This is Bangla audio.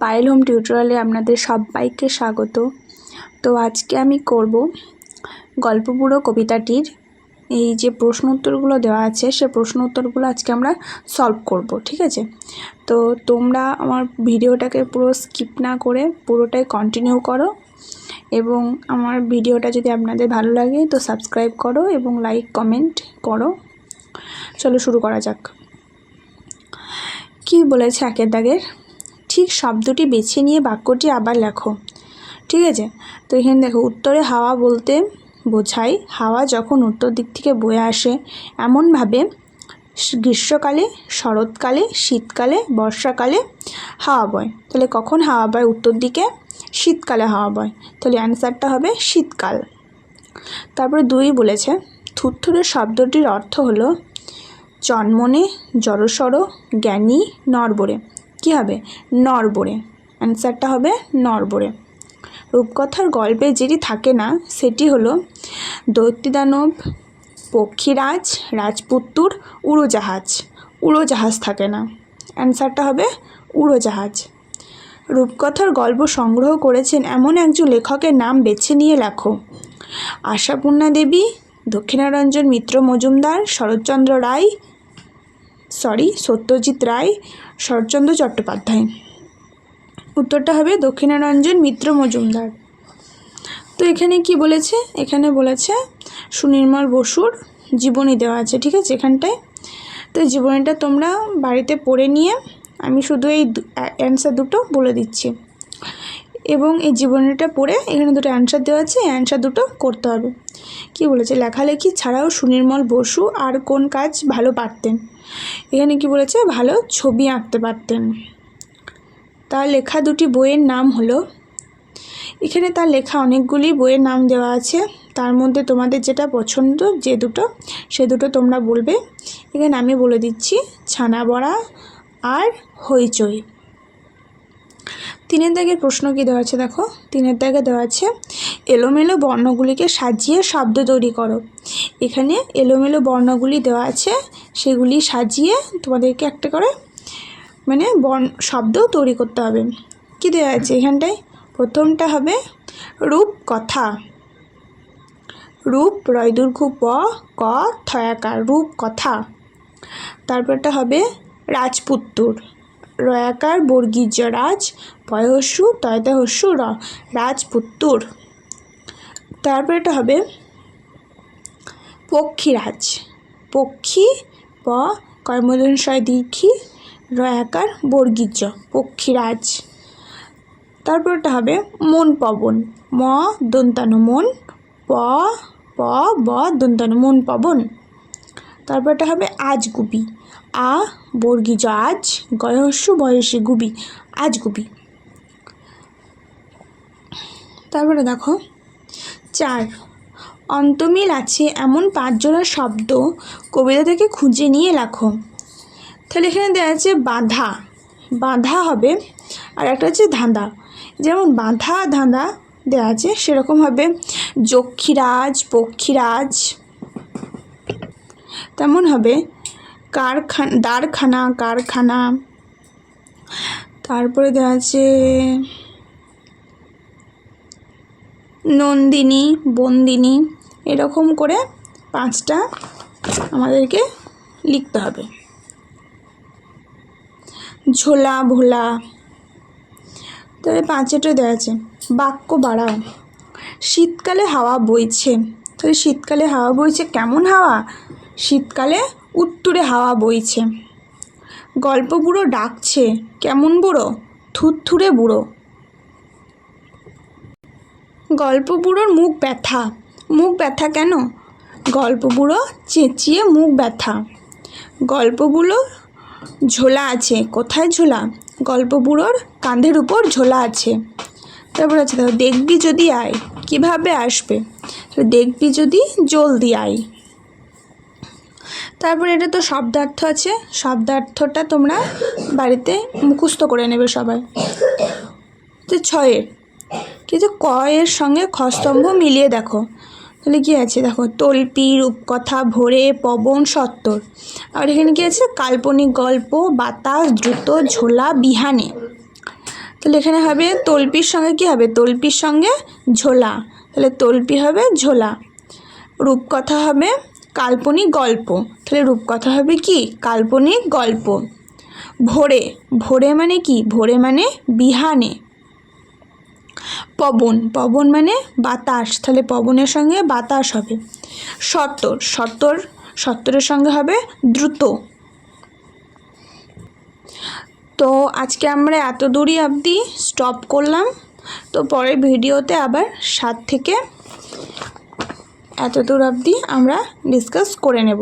পায়েল হোম টিউটোরিয়ালে আপনাদের সবাইকে স্বাগত। তো আজকে আমি করব গল্পবুড়ো কবিতাটির এই যে প্রশ্ন উত্তরগুলো দেওয়া আছে সে প্রশ্ন উত্তরগুলো আজকে আমরা সলভ করব, ঠিক আছে? তো তোমরা আমার ভিডিওটাকে পুরো স্কিপ না করে পুরোটাই কন্টিনিউ করো এবং আমার ভিডিওটা যদি আপনাদের ভালো লাগে তো সাবস্ক্রাইব করো এবং লাইক কমেন্ট করো। চলো শুরু করা যাক। কি বলেছে একের দাগের? ঠিক শব্দটি বেছে নিয়ে বাক্যটি আবার লেখো, ঠিক আছে? তো এখানে দেখো, উত্তরে হাওয়া বলতে বোঝায় হাওয়া যখন উত্তর দিক থেকে বয়ে আসে এমনভাবে গ্রীষ্মকালে, শরৎকালে, শীতকালে, বর্ষাকালে হাওয়া বয়। তাহলে কখন হাওয়া বয় উত্তর দিকে? শীতকালে হাওয়া বয়। তাহলে অ্যান্সারটা হবে শীতকাল। তারপরে 2 বলেছে থুরথুরে শব্দটির অর্থ হলো চনমনে, জড়সড়, জ্ঞানী, নড়বড়ে। কী হবে? নড়বড়ে। অ্যান্সারটা হবে নড়বড়ে। রূপকথার গল্পে যেটি থাকে না সেটি হলো দৈত্যদানব, পক্ষীরাজ, রাজপুত্তুর, উড়োজাহাজ। উড়োজাহাজ থাকে না, অ্যান্সারটা হবে উড়োজাহাজ। রূপকথার গল্প সংগ্রহ করেছেন এমন একজন লেখকের নাম বেছে নিয়ে লেখো। আশাপূর্ণা দেবী, দক্ষিণারঞ্জন মিত্র মজুমদার, সত্যজিৎ রায়, শরৎচন্দ্র চট্টোপাধ্যায়। উত্তরটা হবে দক্ষিণারঞ্জন মিত্র মজুমদার। তো এখানে কি বলেছে? এখানে বলেছে সুনির্মল বসুর জীবনী দেওয়া আছে, ঠিক আছে এখানটায়। তো জীবনীটা তোমরা বাড়িতে পড়ে নিয়ে আমি শুধু এই অ্যান্সার দুটো বলে দিচ্ছি এবং এই জীবনীটা পড়ে এখানে দুটো অ্যান্সার দেওয়া আছে, এই অ্যান্সার দুটো করতে হবে। কি বলেছে? লেখালেখি ছাড়াও সুনির্মল বসু আর কোন কাজ ভালো পারতেন? এখানে কি বলেছে? ভালো ছবি আঁকতে পারতেন। তার লেখা দুটি বইয়ের নাম হলো, এখানে তার লেখা অনেকগুলি বইয়ের নাম দেওয়া আছে, তার মধ্যে তোমাদের যেটা পছন্দ যে দুটো সে দুটো তোমরা বলবে। এখানে আমি বলে দিচ্ছি ছানাবড়া আর হইচই। 3 দাগের প্রশ্ন কি দেওয়া আছে দেখো। 3 দাগে দেওয়া আছে এলোমেলো বর্ণগুলিকে সাজিয়ে শব্দ তৈরি করো। এখানে এলোমেলো বর্ণগুলি দেওয়া আছে, সেগুলি সাজিয়ে তোমাদেরকে একটা করে শব্দ তৈরি করতে হবে। কি দেওয়া আছে এখানটায়? প্রথমটা হবে রূপকথা। রূপ রয়দীর্ঘ প ক থয়াকার, রূপকথা। তারপরটা হবে রাজপুত্তুর, রয়াকার বর্গীজ রাজ, পয়হস্যু তয়তাহস্যু র, রাজপুত্তুর। তারপরটা হবে পক্ষীরাজ, পক্ষী প কর্মদংশয় দীর্ঘী, রয়াকার বর্গীজ, পক্ষীরাজ। তারপরটা হবে মন পবন, ম দন্তানো মন, প প ব দন্তানো মন পবন। তারপরটা হবে আজগুবি, আ বর্গীজ আজ, গয়স্যু বয়সী গুবি, আজগুবি। তারপরে দেখো 4 অন্তমিল আছে এমন 5 জোড়া শব্দ কবিতা থেকে খুঁজে নিয়ে লেখো। তাহলে এখানে দেওয়া আছে বাঁধা, বাঁধা হবে, আর একটা হচ্ছে ধাঁধা। যেমন বাঁধা ধাঁধা দেওয়া আছে সেরকম হবে যক্ষীরাজ, পক্ষীরাজ। তেমন হবে দাঁড়খানা, কারখানা। তারপরে দেওয়া আছে নন্দিনী, বন্দিনী। এরকম করে 5টা আমাদেরকে লিখতে হবে। ঝোলা, ভোলা। তবে 5এটা দেওয়া আছে বাক্য বাড়াও। শীতকালে হাওয়া বইছে। তাহলে শীতকালে হাওয়া বইছে কেমন হাওয়া? শীতকালে উত্তুরে হাওয়া বইছে। গল্প বুড়ো ডাকছে কেমন বুড়ো? থুরথুরে বুড়ো। গল্প বুড়োর মুখ ব্যথা। মুখ ব্যথা কেন? গল্প বুড়ো চেঁচিয়ে মুখ ব্যথা। গল্প বুড়ো ঝোলা আছে। কোথায় ঝোলা? গল্প বুড়োর কাঁধের উপর ঝোলা আছে। তারপর আছে দেখো দেখবি যদি আয়। কিভাবে আসবে? দেখবি যদি জলদি আয়। তারপর এটা তো শব্দার্থ আছে, শব্দার্থটা তোমরা বাড়িতে মুখস্থ করে নেবে সবাই। তো 6 কিন্তু ক এর সঙ্গে খ স্তম্ভ মিলিয়ে দেখো। তাহলে কী আছে দেখো, তল্পি, রূপকথা, ভোরে, পবন, সত্তর। আর এখানে কী আছে? কাল্পনিক গল্প, বাতাস, দ্রুত, ঝোলা, বিহানে। তাহলে এখানে হবে তলপির সঙ্গে কি হবে, তলপির সঙ্গে ঝোলা, তাহলে তলপি হবে ঝোলা। রূপকথা হবে কাল্পনিক গল্প, তাহলে রূপকথা হবে কি, কাল্পনিক গল্প। ভোরে, ভোরে মানে কি, ভোরে মানে বিহানে। পবন, পবন মানে বাতাস, তাহলে পবনের সঙ্গে বাতাস হবে। সত্তর, সত্তর, সত্তরের সঙ্গে হবে দ্রুত। তো আজকে আমরা এত দূরই অবধি স্টপ করলাম। তো পরের ভিডিওতে আবার 7 থেকে এত দূর অবধি আমরা ডিসকাস করে নেব।